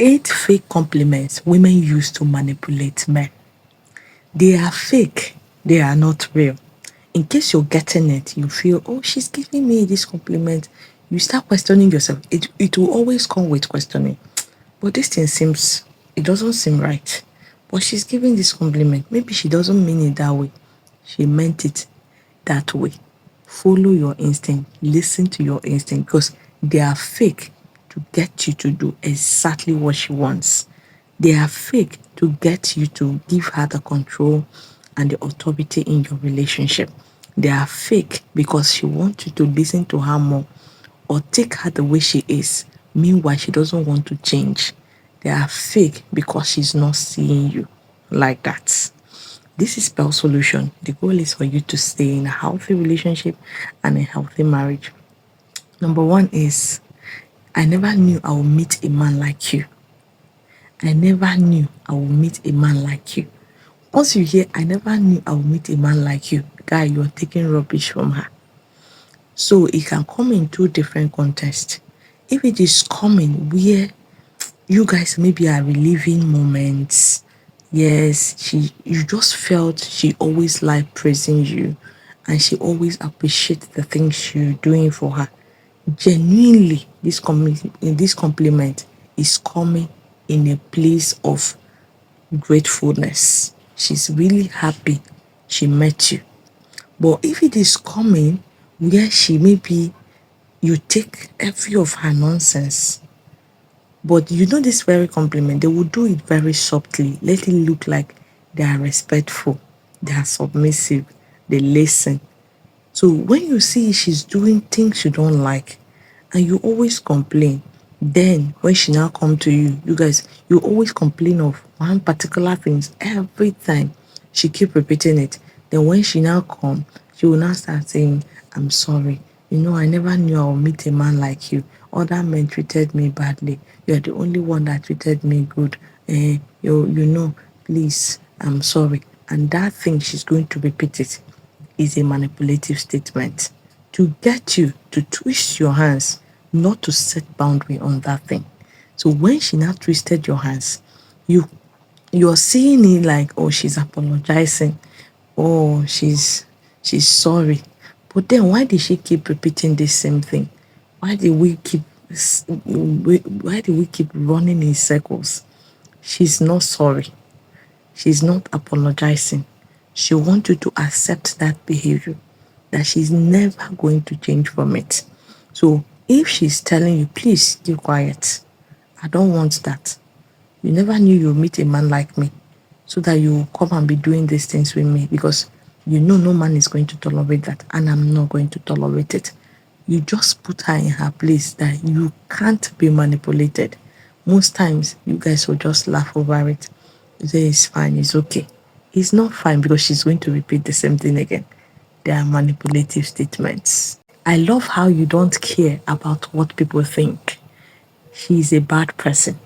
8 fake compliments women use to manipulate men. They are fake, they are not real. In case you're getting it, you feel, oh, she's giving me this compliment. You start questioning yourself. It will always come with questioning. But this thing seems, it doesn't seem right. But she's giving this compliment. Maybe she doesn't mean it that way. She meant it that way. Follow your instinct. Listen to your instinct because they are fake to get you to do exactly what she wants. They are fake to get you to give her the control and the authority in your relationship. They are fake because she wants you to listen to her more or take her the way she is. Meanwhile, she doesn't want to change. They are fake because she's not seeing you like that. This is Spell Solution. The goal is for you to stay in a healthy relationship and a healthy marriage. Number one is, I never knew I would meet a man like you. I never knew I would meet a man like you. Once you hear, I never knew I would meet a man like you, guy, you're taking rubbish from her. So it can come in two different contexts. If it is coming where you guys maybe are reliving moments, yes, you just felt she always liked praising you and she always appreciates the things you're doing for her. Genuinely, this compliment is coming in a place of gratefulness. She's really happy she met you. But if it is coming where she maybe you take every of her nonsense, but you know this very compliment, they will do it very softly, let it look like they are respectful, they are submissive, they listen. So when you see she's doing things you don't like and you always complain, then when she now come to you, you guys, you always complain of one particular things every time. She keep repeating it. Then when she now come, she will now start saying, I'm sorry. You know, I never knew I would meet a man like you. Other men treated me badly. You're the only one that treated me good. You know, please, I'm sorry. And that thing she's going to repeat it is a manipulative statement to get you to twist your hands, not to set boundary on that thing. So when she now twisted your hands, you you're seeing it like, oh, she's apologizing, oh, she's sorry. But then why did she keep repeating the same thing? Why did we keep why did we keep running in circles? She's not sorry. She's not apologizing. She wants you to accept that behavior, that she's never going to change from it. So if she's telling you, please keep quiet, I don't want that. You never knew you'd meet a man like me so that you come and be doing these things with me because you know no man is going to tolerate that and I'm not going to tolerate it. You just put her in her place that you can't be manipulated. Most times you guys will just laugh over it. You say it's fine, it's okay. It's not fine because she's going to repeat the same thing again. They are manipulative statements. I love how you don't care about what people think. She is a bad person.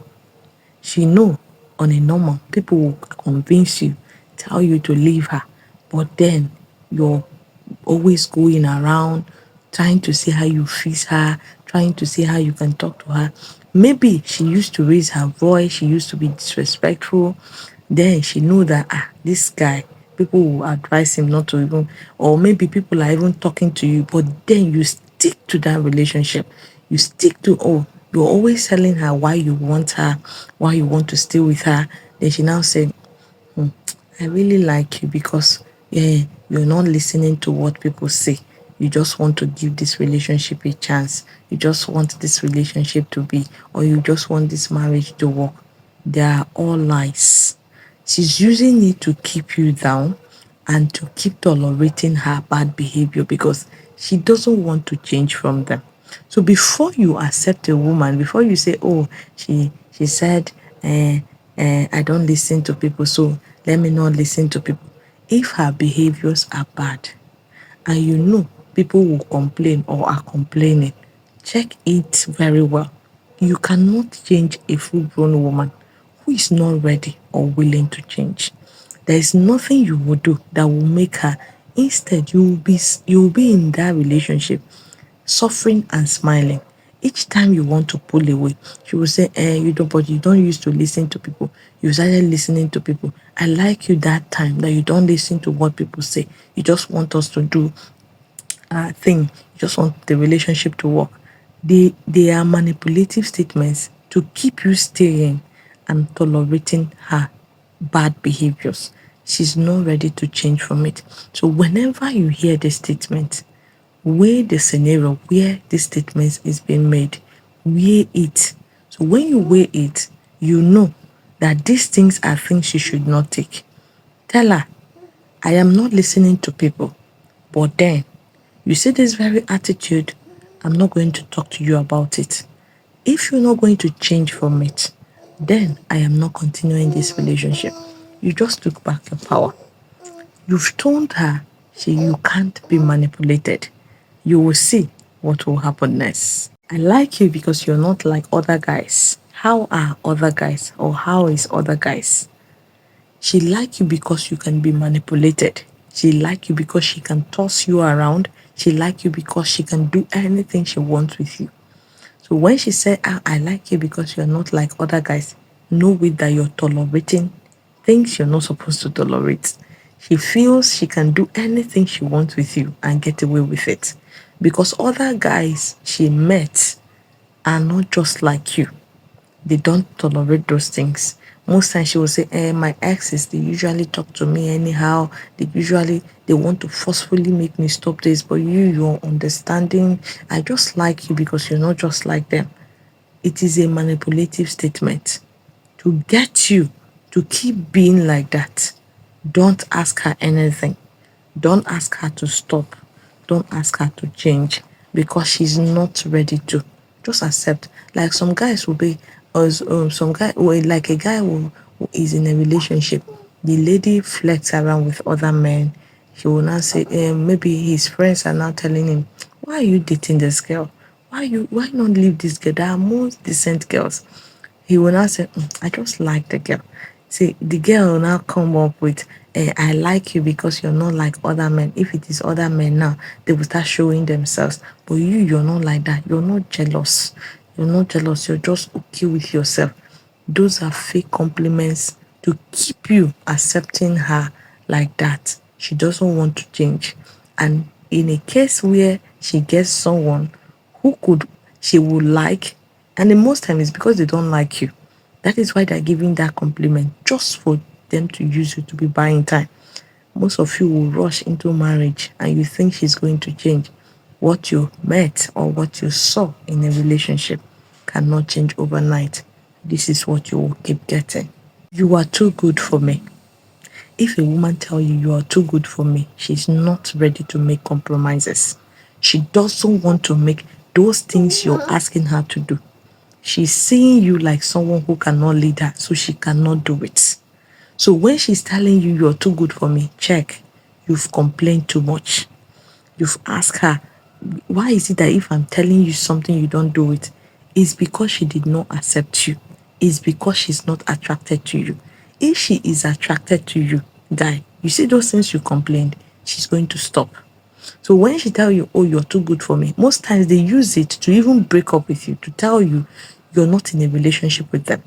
She know on a normal, people will convince you, tell you to leave her. But then you're always going around trying to see how you fix her, trying to see how you can talk to her. Maybe she used to raise her voice, she used to be disrespectful. Then she know that this guy, people will advise him not to even, or maybe people are even talking to you, but then you stick to that relationship. You stick to, oh, you're always telling her why you want her, why you want to stay with her. Then she now said, I really like you because you're not listening to what people say. You just want to give this relationship a chance. You just want this relationship to be, or you just want this marriage to work. They are all lies. She's using it to keep you down and to keep tolerating her bad behavior because she doesn't want to change from them. So before you accept a woman, before you say, oh, she said, I don't listen to people, so let me not listen to people. If her behaviors are bad and you know people will complain or are complaining, check it very well. You cannot change a full-grown woman who is not ready or willing to change. There is nothing you will do that will make her. Instead, you will be in that relationship suffering and smiling. Each time you want to pull away, she will say, you don't, but you don't used to listen to people. You started listening to people. I like you that time that you don't listen to what people say. You just want us to do thing. You just want the relationship to work. They are manipulative statements to keep you staying and tolerating her bad behaviors. She's not ready to change from it. So whenever you hear this statement, weigh the scenario where this statement is being made. Weigh it. So when you weigh it, you know that these things are things you should not take. Tell her, I am not listening to people, but then you see this very attitude, I'm not going to talk to you about it. If you're not going to change from it, then I am not continuing this relationship. You just took back your power. You've told her you can't be manipulated. You will see what will happen next. I like you because you're not like other guys. How are other guys, or how is other guys? She like you because you can be manipulated. She like you because she can toss you around. She like you because she can do anything she wants with you. So when she said, I like you because you're not like other guys, know with that you're tolerating things you're not supposed to tolerate. She feels she can do anything she wants with you and get away with it. Because other guys she met are not just like you. They don't tolerate those things. Most times she will say, my exes, they usually talk to me anyhow. They want to forcefully make me stop this, but you're understanding. I just like you because you're not just like them. It is a manipulative statement to get you to keep being like that. Don't ask her anything. Don't ask her to stop. Don't ask her to change because she's not ready to. Just accept. Like some guys will be, or some guy, well, like a guy who is in a relationship, the lady flirts around with other men. He will now say, maybe his friends are now telling him, "Why are you dating this girl? Why not leave this girl? There are more decent girls." He will now say, I just like the girl. See, the girl will now come up with, I like you because you're not like other men. If it is other men now, they will start showing themselves. But you're not like that. You're not jealous. You're not jealous. You're just okay with yourself. Those are fake compliments to keep you accepting her like that. She doesn't want to change. And in a case where she gets someone who could she would like, and the most time it's because they don't like you. That is why they're giving that compliment just for them to use you to be buying time. Most of you will rush into marriage and you think she's going to change. What you met or what you saw in a relationship cannot change overnight. This is what you will keep getting. You are too good for me. If a woman tell you you are too good for me, she's not ready to make compromises. She doesn't want to make those things you're asking her to do. She's seeing you like someone who cannot lead her, so she cannot do it. So when she's telling you you're too good for me, check. You've complained too much. You've asked her, why is it that if I'm telling you something you don't do it? It's because she did not accept you. It's because she's not attracted to you. If she is attracted to you, guy, you see those things you complained, she's going to stop. So when she tell you, oh, you're too good for me, most times they use it to even break up with you, to tell you you're not in a relationship with them.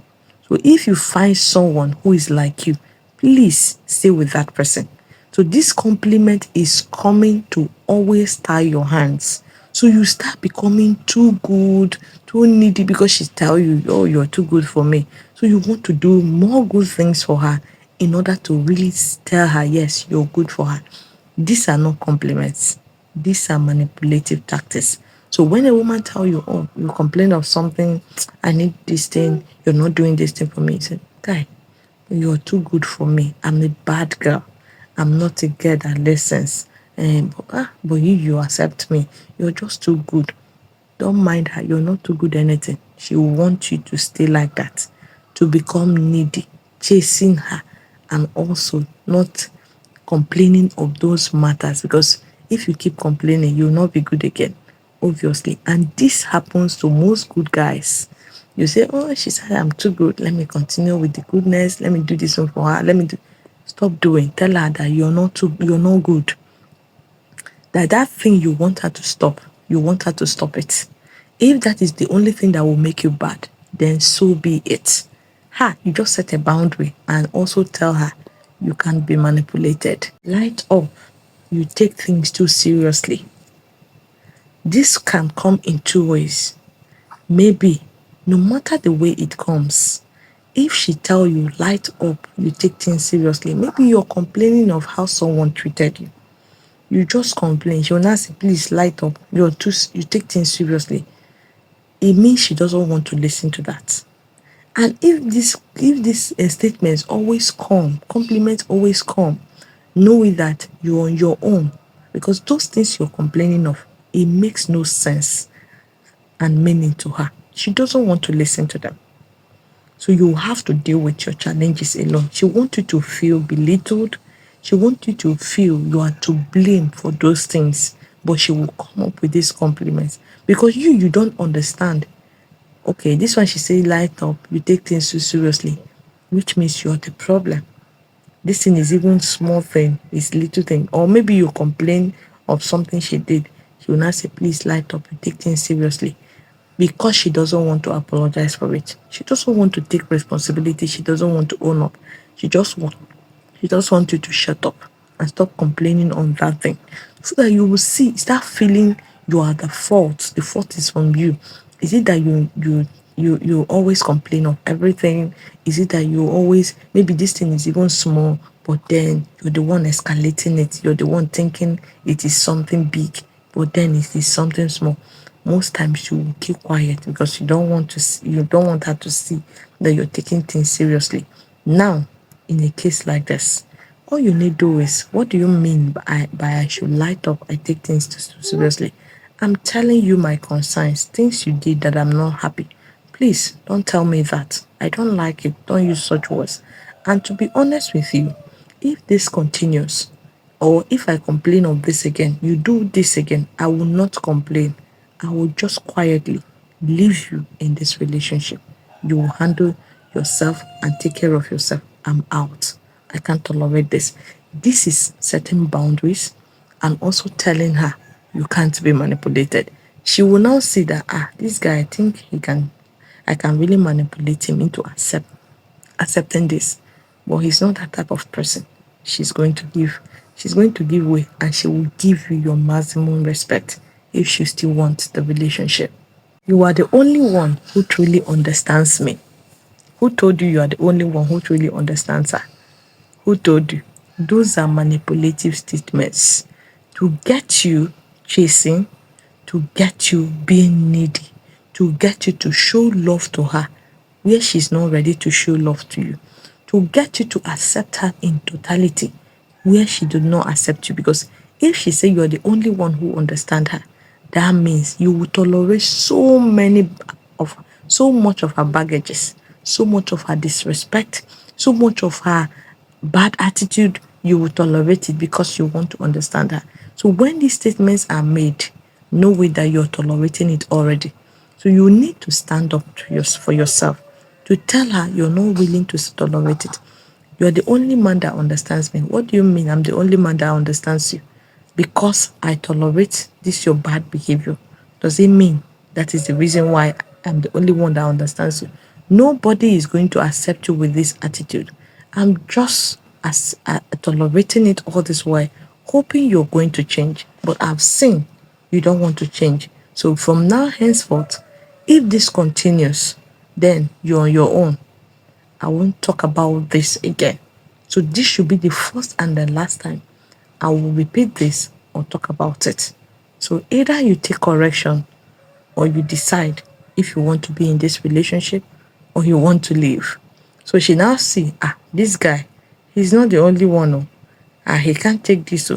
So if you find someone who is like you, please stay with that person. So this compliment is coming to always tie your hands. So you start becoming too good, too needy because she tell you, oh, you're too good for me. So you want to do more good things for her in order to really tell her, yes, you're good for her. These are not compliments. These are manipulative tactics. So when a woman tell you, oh, you complain of something, I need this thing, you're not doing this thing for me. You say, guy, you're too good for me. I'm a bad girl. I'm not a girl that listens. But you accept me. You're just too good. Don't mind her. You're not too good anything. She will want you to stay like that, to become needy, chasing her, and also not complaining of those matters. Because if you keep complaining, you'll not be good again, obviously. And this happens to most good guys. You say, oh, she said I'm too good. Let me continue with the goodness. Let me do this one for her. Let me do. Stop doing. Tell her that you're not good. That thing you want her to stop, you want her to stop it. If that is the only thing that will make you bad, then so be it. You just set a boundary and also tell her you can't be manipulated. Light up, you take things too seriously. This can come in two ways. Maybe no matter the way it comes, if she tell you light up, you take things seriously, maybe you're complaining of how someone treated you. You just complain. She will not say, please light up. You take things seriously. It means she doesn't want to listen to that. And if these statements always come, compliments always come, know that you're on your own, because those things you're complaining of, it makes no sense and meaning to her. She doesn't want to listen to them. So you have to deal with your challenges alone. She wants you to feel belittled. She wants you to feel you are to blame for those things. But she will come up with these compliments because you don't understand. Okay, this one she say light up, you take things too seriously, which means you're the problem. This thing is even small thing, it's little thing. Or maybe you complain of something she did. She will not say, please light up, you take things seriously. Because she doesn't want to apologize for it. She doesn't want to take responsibility. She doesn't want to own up. She just wants you to shut up and stop complaining on that thing. So that you will start feeling you are the fault. The fault is from you. Is it that you always complain of everything? Is it that you always, maybe this thing is even small, but then you're the one escalating it. You're the one thinking it is something big, but then it is something small. Most times you will keep quiet because you don't want to see, you don't want her to see that you're taking things seriously. Now, in a case like this, all you need to do is, what do you mean by I should light up, I take things too seriously? I'm telling you my concerns, things you did that I'm not happy. Please don't tell me that. I don't like it. Don't use such words. And to be honest with you, if this continues, or if I complain of this again, you do this again, I will not complain. I will just quietly leave you in this relationship. You will handle yourself and take care of yourself. I'm out. I can't tolerate this. This is setting boundaries and also telling her you can't be manipulated. She will now see that this guy, I think I can really manipulate him into accepting this. But he's not that type of person. She's going to give way, and she will give you your maximum respect if she still wants the relationship. You are the only one who truly understands me. Who told you you are the only one who truly understands her? Who told you? Those are manipulative statements to get you chasing, to get you being needy, to get you to show love to her where she's not ready to show love to you, to get you to accept her in totality where she did not accept you. Because if she say you're the only one who understand her, that means you will tolerate so much of her baggages, so much of her disrespect, so much of her bad attitude. You will tolerate it because you want to understand her. So when these statements are made, know that you're tolerating it already. So you need to stand up for yourself, to tell her you're not willing to tolerate it. You're the only man that understands me. What do you mean I'm the only man that understands you? Because I tolerate this your bad behavior. Does it mean that is the reason why I'm the only one that understands you? Nobody is going to accept you with this attitude. I'm just tolerating it all this while, hoping you're going to change. But I've seen you don't want to change. So from now henceforth, if this continues, then you're on your own. I won't talk about this again. So this should be the first and the last time I will repeat this or talk about it. So either you take correction or you decide if you want to be in this relationship or you want to leave. So she now see, this guy, he's not the only one. He can't take this.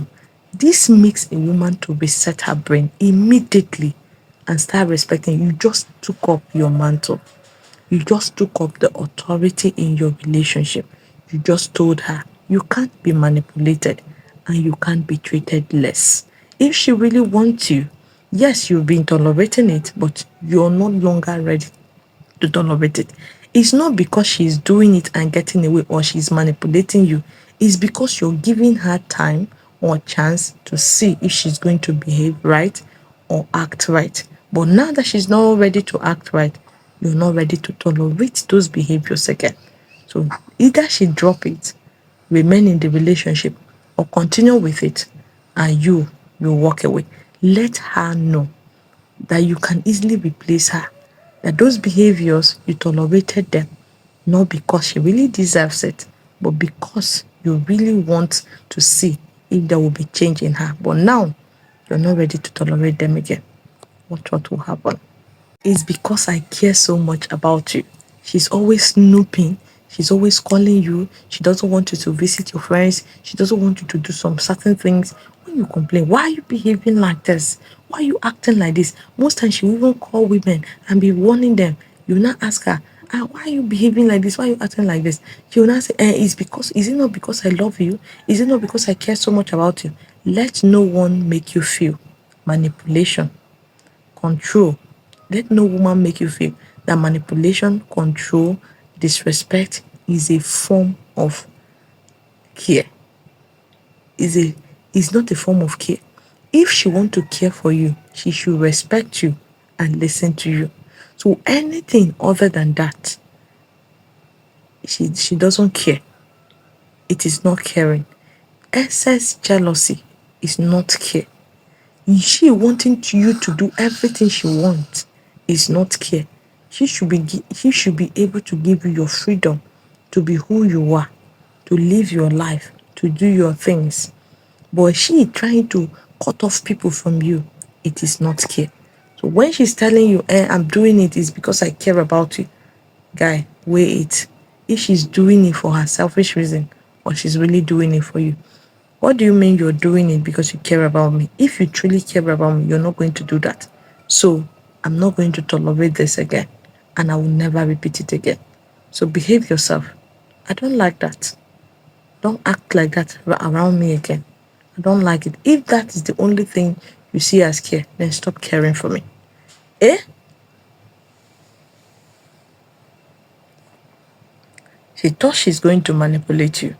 This makes a woman to reset her brain immediately and start respecting. You just took up your mantle. You just took up the authority in your relationship. You just told her you can't be manipulated and you can't be treated less. If she really wants you, yes, you've been tolerating it, but you're no longer ready to tolerate it. It's not because she's doing it and getting away or she's manipulating you. It's because you're giving her time or chance to see if she's going to behave right or act right. But now that she's not ready to act right, you're not ready to tolerate those behaviors again. So either she drop it, remain in the relationship, or continue with it, and you walk away. Let her know that you can easily replace her. That those behaviors, you tolerated them, not because she really deserves it, but because you really want to see if there will be change in her. But now, you're not ready to tolerate them again. Watch what will happen. It's because I care so much about you. She's always snooping. She's always calling you. She doesn't want you to visit your friends. She doesn't want you to do some certain things. When you complain, why are you behaving like this? Why are you acting like this? Most times she will even call women and be warning them. You will not ask her, why are you behaving like this? Why are you acting like this? She will not say, is it not because I love you? Is it not because I care so much about you? Let no one make you feel manipulation, control. Let no woman make you feel that manipulation, control, disrespect is a form of care. Is not a form of care. If she want to care for you, she should respect you and listen to you. So anything other than that, she doesn't care. It is not caring. Excess jealousy is not care. She wanting you to do everything she wants is not care. She should be able to give you your freedom to be who you are, to live your life, to do your things. But she trying to cut off people from you, it is not care. So when she's telling you, I'm doing it is because I care about you, guy, weigh it. If she's doing it for her selfish reason or she's really doing it for you. What do you mean you're doing it because you care about me? If you truly care about me, you're not going to do that. So I'm not going to tolerate this again, and I will never repeat it again. So behave yourself. I don't like that. Don't act like that around me again. I don't like it. If that is the only thing you see as care, then stop caring for me. Eh? She thought she's going to manipulate you,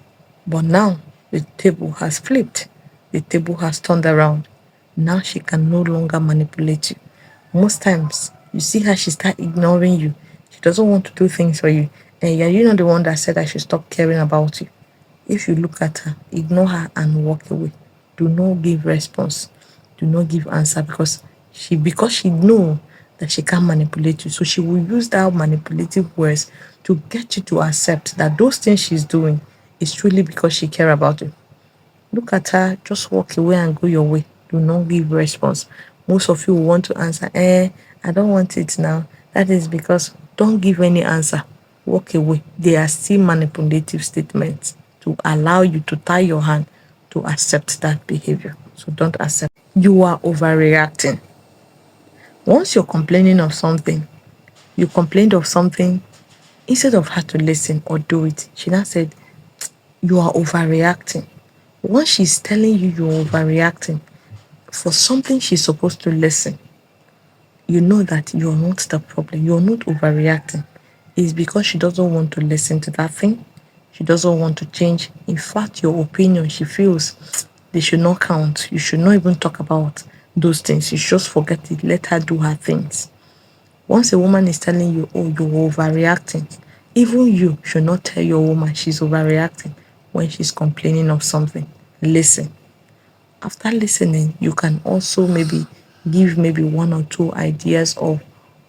but now the table has flipped. The table has turned around. Now she can no longer manipulate you. Most times, you see how she start ignoring you. She doesn't want to do things for you. And you're not the one that said I should stop caring about you. If you look at her, ignore her and walk away. Do not give response. Do not give answer because she know that she can't manipulate you. So she will use that manipulative words to get you to accept that those things she's doing is truly because she care about you. Look at her, just walk away and go your way. Do not give response. Most of you will want to answer, I don't want it now. That is because don't give any answer. Walk away. They are still manipulative statements to allow you to tie your hand to accept that behavior. So don't accept. You are overreacting. Once you're complaining of something, you complained of something, instead of her to listen or do it, she now said, you are overreacting. Once she's telling you you're overreacting for something she's supposed to listen, you know that you're not the problem. You're not overreacting. It's because she doesn't want to listen to that thing. She doesn't want to change. In fact, your opinion, she feels they should not count. You should not even talk about those things. You just forget it. Let her do her things. Once a woman is telling you, oh, you're overreacting, even you should not tell your woman she's overreacting when she's complaining of something. Listen. After listening, you can also maybe give maybe one or two ideas of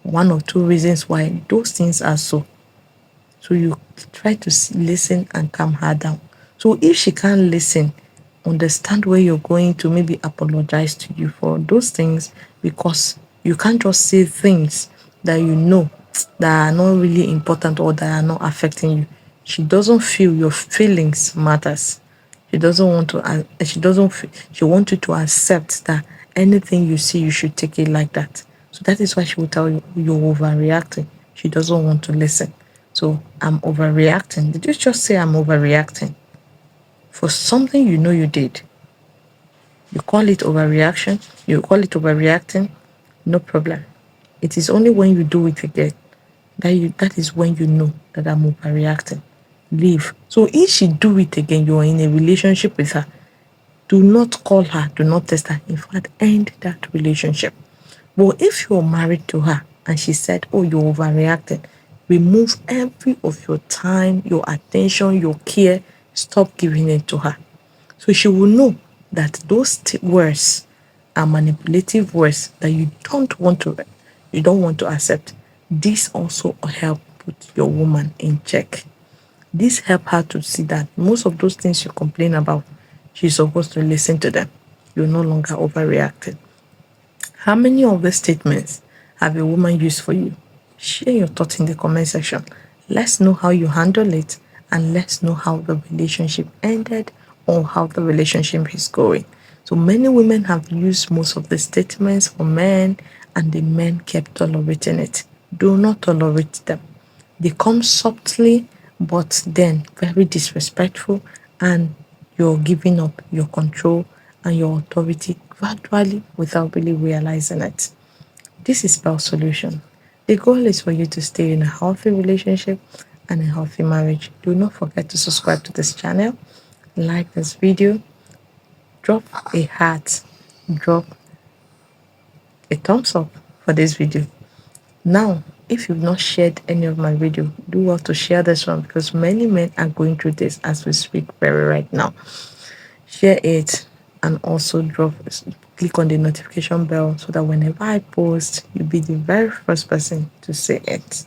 one or two reasons why those things are so. So you try to listen and calm her down. So if she can't listen, understand where you're going to maybe apologize to you for those things, because you can't just say things that you know that are not really important or that are not affecting you. She doesn't feel your feelings matters. She doesn't want to. She doesn't. She wants you to accept that anything you see, you should take it like that. So that is why she will tell you you're overreacting. She doesn't want to listen. So I'm overreacting. Did you just say I'm overreacting for something you know you did? You call it overreaction. You call it overreacting. No problem. It is only when you do it again that is when you know that I'm overreacting. Leave. So if she do it again, you're in a relationship with her. Do not call her. Do not test her. In fact, end that relationship. But if you're married to her and she said, oh, you're overreacting, remove every of your time, your attention, your care, stop giving it to her. So she will know that those words are manipulative words that you don't want to accept. This also help put your woman in check. This help her to see that most of those things you complain about, she's supposed to listen to them. You're no longer overreacting. How many of these statements have a woman used for you? Share your thoughts in the comment section. Let's know how you handle it, and let's know how the relationship ended or how the relationship is going. So many women have used most of the statements for men, and the men kept tolerating it. Do not tolerate them. They come softly, but then very disrespectful, and you're giving up your control and your authority gradually without really realizing it. This is Bell Solution. The goal is for you to stay in a healthy relationship and a healthy marriage. Do not forget to subscribe to this channel, like this video, drop a heart, drop a thumbs up for this video. Now, if you've not shared any of my video, do well to share this one because many men are going through this as we speak very right now. Share it and also click on the notification bell so that whenever I post, you'll be the very first person to see it.